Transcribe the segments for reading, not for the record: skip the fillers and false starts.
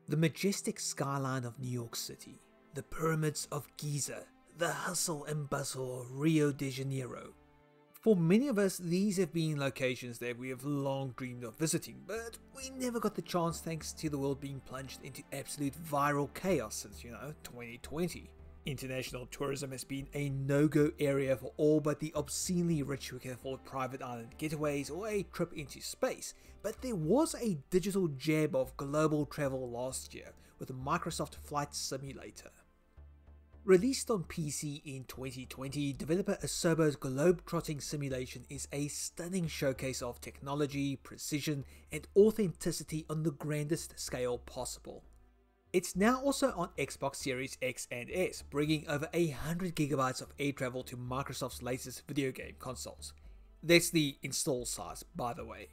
The majestic skyline of New York City, the pyramids of Giza, the hustle and bustle of Rio de Janeiro. For many of us, these have been locations that we have long dreamed of visiting, but we never got the chance thanks to the world being plunged into absolute viral chaos since, 2020. International tourism has been a no-go area for all but the obscenely rich who can afford private island getaways or a trip into space, but there was a digital jab of global travel last year with the Microsoft Flight Simulator. Released on PC in 2020, developer Asobo's globe-trotting simulation is a stunning showcase of technology, precision, and authenticity on the grandest scale possible. It's now also on Xbox Series X and S, bringing over 100GB of air travel to Microsoft's latest video game consoles. That's the install size, by the way.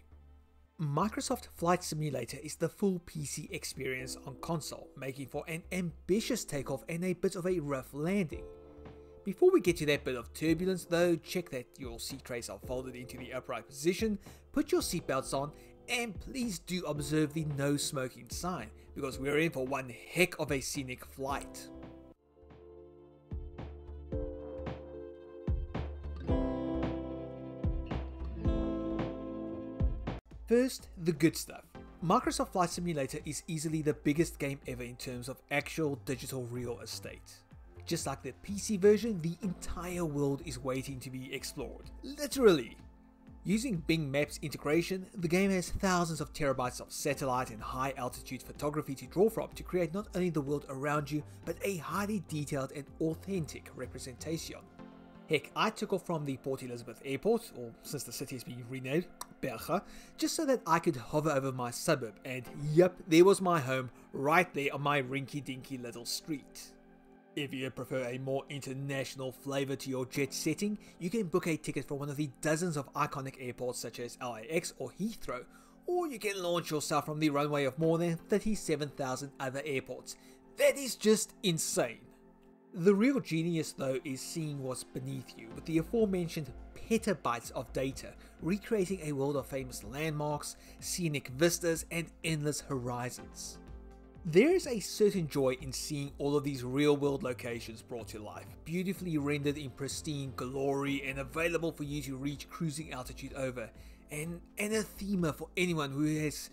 Microsoft Flight Simulator is the full PC experience on console, making for an ambitious takeoff and a bit of a rough landing. Before we get to that bit of turbulence though, check that your seat trays are folded into the upright position, put your seatbelts on, and please do observe the no smoking sign, because we're in for one heck of a scenic flight. First, the good stuff. Microsoft Flight Simulator is easily the biggest game ever in terms of actual digital real estate. Just like the PC version, the entire world is waiting to be explored. Literally! Using Bing Maps integration, the game has thousands of terabytes of satellite and high altitude photography to draw from to create not only the world around you, but a highly detailed and authentic representation. Heck, I took off from the Port Elizabeth airport, or since the city has been renamed, Berge, just so that I could hover over my suburb, and yep, there was my home, right there on my rinky-dinky little street. If you prefer a more international flavor to your jet setting, you can book a ticket for one of the dozens of iconic airports such as LAX or Heathrow, or you can launch yourself from the runway of more than 37,000 other airports. That is just insane. The real genius though is seeing what's beneath you, with the aforementioned petabytes of data, recreating a world of famous landmarks, scenic vistas, and endless horizons. There is a certain joy in seeing all of these real-world locations brought to life, beautifully rendered in pristine glory and available for you to reach cruising altitude over, and a theme for anyone who has,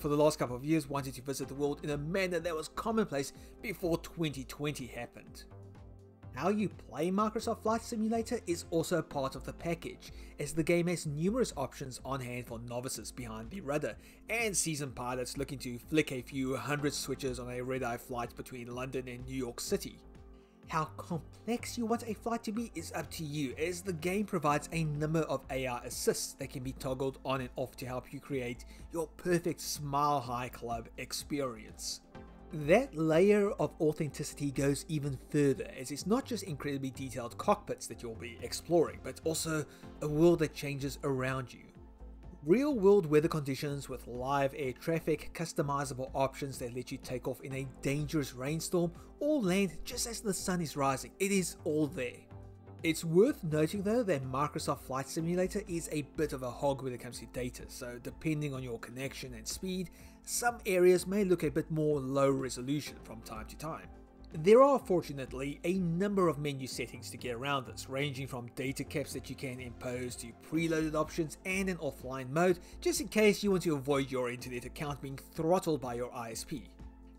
for the last couple of years wanted to visit the world in a manner that was commonplace before 2020 happened. How you play Microsoft Flight Simulator is also part of the package, as the game has numerous options on hand for novices behind the rudder, and seasoned pilots looking to flick a few hundred switches on a red-eye flight between London and New York City. How complex you want a flight to be is up to you, as the game provides a number of AI assists that can be toggled on and off to help you create your perfect Smile High Club experience. That layer of authenticity goes even further, as it's not just incredibly detailed cockpits that you'll be exploring, but also a world that changes around you. Real world weather conditions with live air traffic, customizable options that let you take off in a dangerous rainstorm, or land just as the sun is rising. It is all there. It's worth noting though that Microsoft Flight Simulator is a bit of a hog when it comes to data, so depending on your connection and speed, some areas may look a bit more low resolution from time to time. There are fortunately a number of menu settings to get around this, ranging from data caps that you can impose to preloaded options and an offline mode, just in case you want to avoid your internet account being throttled by your ISP.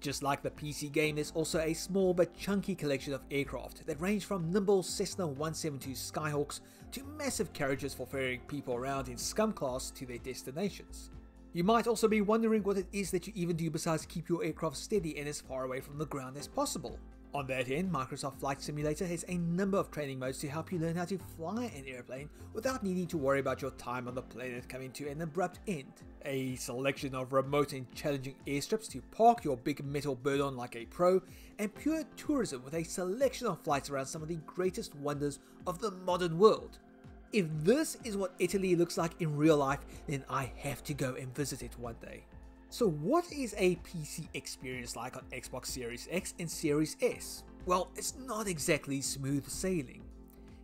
Just like the PC game, there's also a small but chunky collection of aircraft that range from nimble Cessna 172 Skyhawks to massive carriages for ferrying people around in Scum class to their destinations. You might also be wondering what it is that you even do besides keep your aircraft steady and as far away from the ground as possible. On that end, Microsoft Flight Simulator has a number of training modes to help you learn how to fly an airplane without needing to worry about your time on the planet coming to an abrupt end. A selection of remote and challenging airstrips to park your big metal bird on like a pro, and pure tourism with a selection of flights around some of the greatest wonders of the modern world. If this is what Italy looks like in real life, then I have to go and visit it one day. So what is a PC experience like on Xbox Series X and Series S? Well, it's not exactly smooth sailing.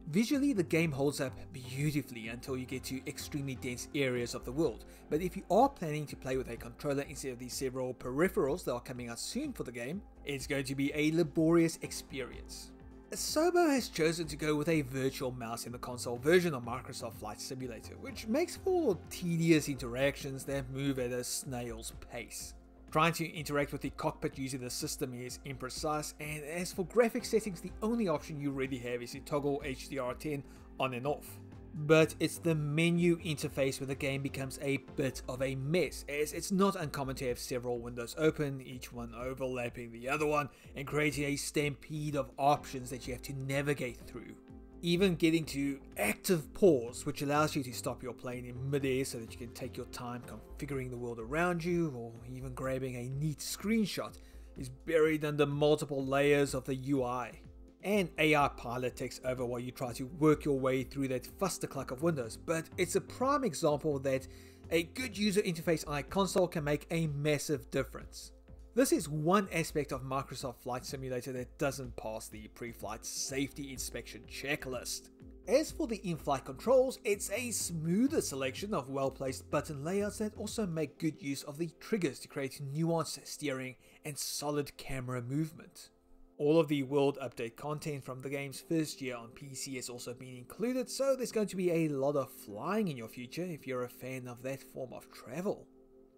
Visually, the game holds up beautifully until you get to extremely dense areas of the world, but if you are planning to play with a controller instead of the several peripherals that are coming out soon for the game, it's going to be a laborious experience. Asobo has chosen to go with a virtual mouse in the console version of Microsoft Flight Simulator, which makes for tedious interactions that move at a snail's pace. Trying to interact with the cockpit using the system is imprecise, and as for graphics settings, the only option you really have is to toggle HDR10 on and off. But it's the menu interface where the game becomes a bit of a mess, as it's not uncommon to have several windows open, each one overlapping the other one, and creating a stampede of options that you have to navigate through. Even getting to active pause, which allows you to stop your plane in midair so that you can take your time configuring the world around you, or even grabbing a neat screenshot, is buried under multiple layers of the UI. And AI Pilot takes over while you try to work your way through that fustercluck of windows, but it's a prime example that a good user interface on a console can make a massive difference. This is one aspect of Microsoft Flight Simulator that doesn't pass the pre-flight safety inspection checklist. As for the in-flight controls, it's a smoother selection of well-placed button layouts that also make good use of the triggers to create nuanced steering and solid camera movement. All of the World Update content from the game's first year on PC has also been included, so there's going to be a lot of flying in your future if you're a fan of that form of travel.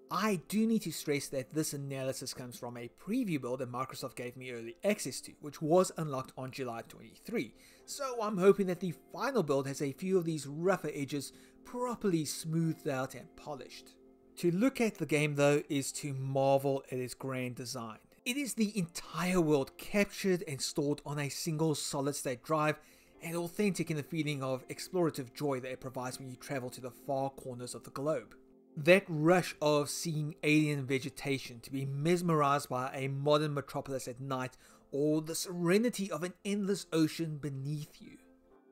I do need to stress that this analysis comes from a preview build that Microsoft gave me early access to, which was unlocked on July 23, so I'm hoping that the final build has a few of these rougher edges properly smoothed out and polished. To look at the game though is to marvel at its grand design. It is the entire world captured and stored on a single solid state drive, and authentic in the feeling of explorative joy that it provides when you travel to the far corners of the globe. That rush of seeing alien vegetation, to be mesmerized by a modern metropolis at night, or the serenity of an endless ocean beneath you.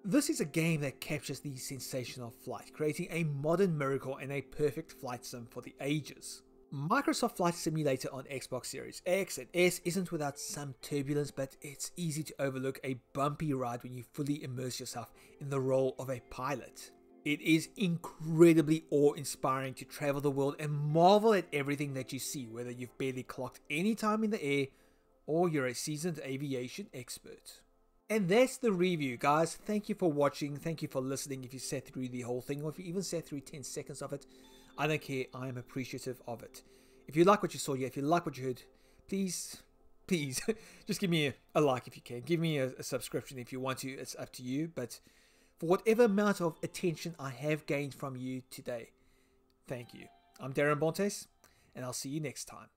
This is a game that captures the sensation of flight, creating a modern miracle and a perfect flight sim for the ages. Microsoft Flight Simulator on Xbox Series X and S isn't without some turbulence, but it's easy to overlook a bumpy ride when you fully immerse yourself in the role of a pilot. It is incredibly awe-inspiring to travel the world and marvel at everything that you see, whether you've barely clocked any time in the air or you're a seasoned aviation expert. And that's the review, guys. Thank you for watching, thank you for listening if you sat through the whole thing, or if you even sat through 10 seconds of it. I don't care, I am appreciative of it. If you like what you saw here, if you like what you heard, please, just give me a like if you can. Give me a subscription if you want to, it's up to you. But for whatever amount of attention I have gained from you today, thank you. I'm Darren Bontes, and I'll see you next time.